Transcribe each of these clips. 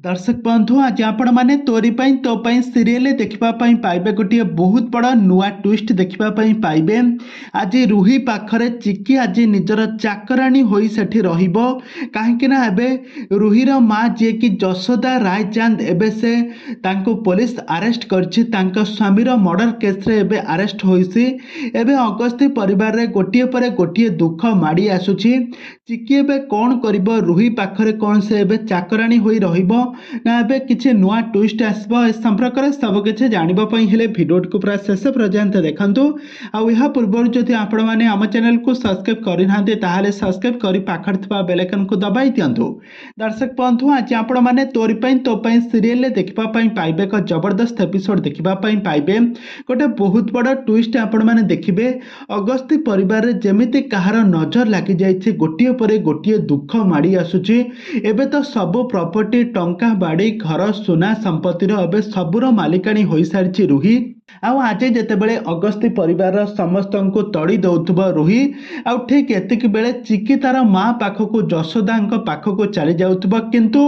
दर्शक बंधु आज आपण मैंने तोरी तो सीरियल देखा पाइबे गोटे बहुत बड़ नुआ ट्विस्ट देखा पाइबे। आज रूही पाखरे चिकी आज निजर चाकराणी होई सेठी रहिबो काहेकि ना एबे रूहीर माँ जी की जशोदा रायचांद एबे से तांको पुलिस अरेस्ट करछि तांको स्वामीर मर्डर केस रे एबे अरेस्ट होइसी। एबे अगस्ती परिवार रे गोटिए पर गोटिए दुख माड़ी आसुछि। चिकी एबे कौन करिबो रूही पाखरे कौन से एबे चाकराणी होई रहिबो ना एबे किछि नुआ ट्विस्ट आसबो ए संपर्क में सब किछि जानिबा पई हेले वीडियो को पूरा शेष पर्यंत देखंतु। आउ या पूर्व जदि आपण माने हम चैनल को सब्सक्राइब करि नांते ताहाले सब्सक्राइब करि पाखर थबा बेल आइकन को दबाई दियंतु। दर्शक बंधु आज आपण माने तोरी पई सीरियल देखिबा पई पाइबे एक जबरदस्त एपिसोड देखिबा पई पाइबे गोटे बहुत बड़ ट्विस्ट आपण माने देखिबे। अगस्ती परिवार रे जेमिति कहार नजर लागि जाइछि गोटिए परे गोटिए दुख माड़ी आसुछि। एबे तो सब प्रॉपर्टी टंका बाड़ी घर सुना संपत्तिर एबे सबुर मालिकाणी होई सारिछि रूही। आउ आज जेतेबेले अगस्ती परिवार समस्त को तड़ी दौथुब रूही आउ ठीक एतिक बेले चिकी तार माँ पाखक जशोदा पाखक चली जाउथुब किंतु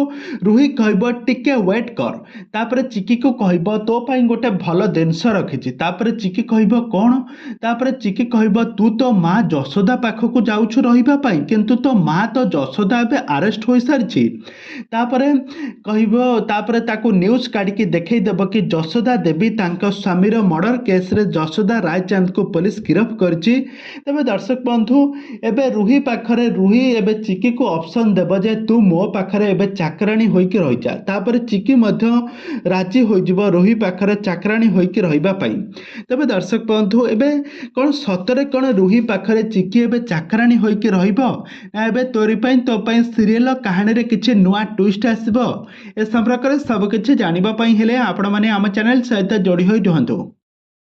रूही कहब टिके वेट कर तापर चिकी को कहब तो पाई गोटे भल जिनस रखिछि। तापर चिकी कहब कौन तापर चिकी कहब तू तो माँ जशोदा पाखक जाउछु रहिबा पाई किंतु तो माँ तो जशोदा एबे अरेस्ट होई सारिछि। तापर कहब तापर ताकू न्यूज काढिकी देखै देब कि जशोदा देवी तांका स्वामीर मर्डर केस रे जशोदा रायचांद को पुलिस गिरफ्त करछि। तबे दर्शक बंधु एबे रूही पाखरे रूही एबे चिकी को ऑप्शन देबो जे तू मो पाखरे एबे चाकराणी होइके रहि जा। तापर चिकी मध्य राजी होई जिवो रूही पाखरे चाकराणी होइके रहिबा पई। तबे दर्शक बंधु एबे कोन सतरे कोन रूही पाखरे चिकी एबे चाकराणी होइके रहिबो ना एबे तोरी तो सीरियल कहानी रे किछि नुआ ट्विस्ट आसीबो ए संपर्क में सब किछि जानिबा पई हेले आपण माने हम चैनल सहित जोड़ी होई रहंतु।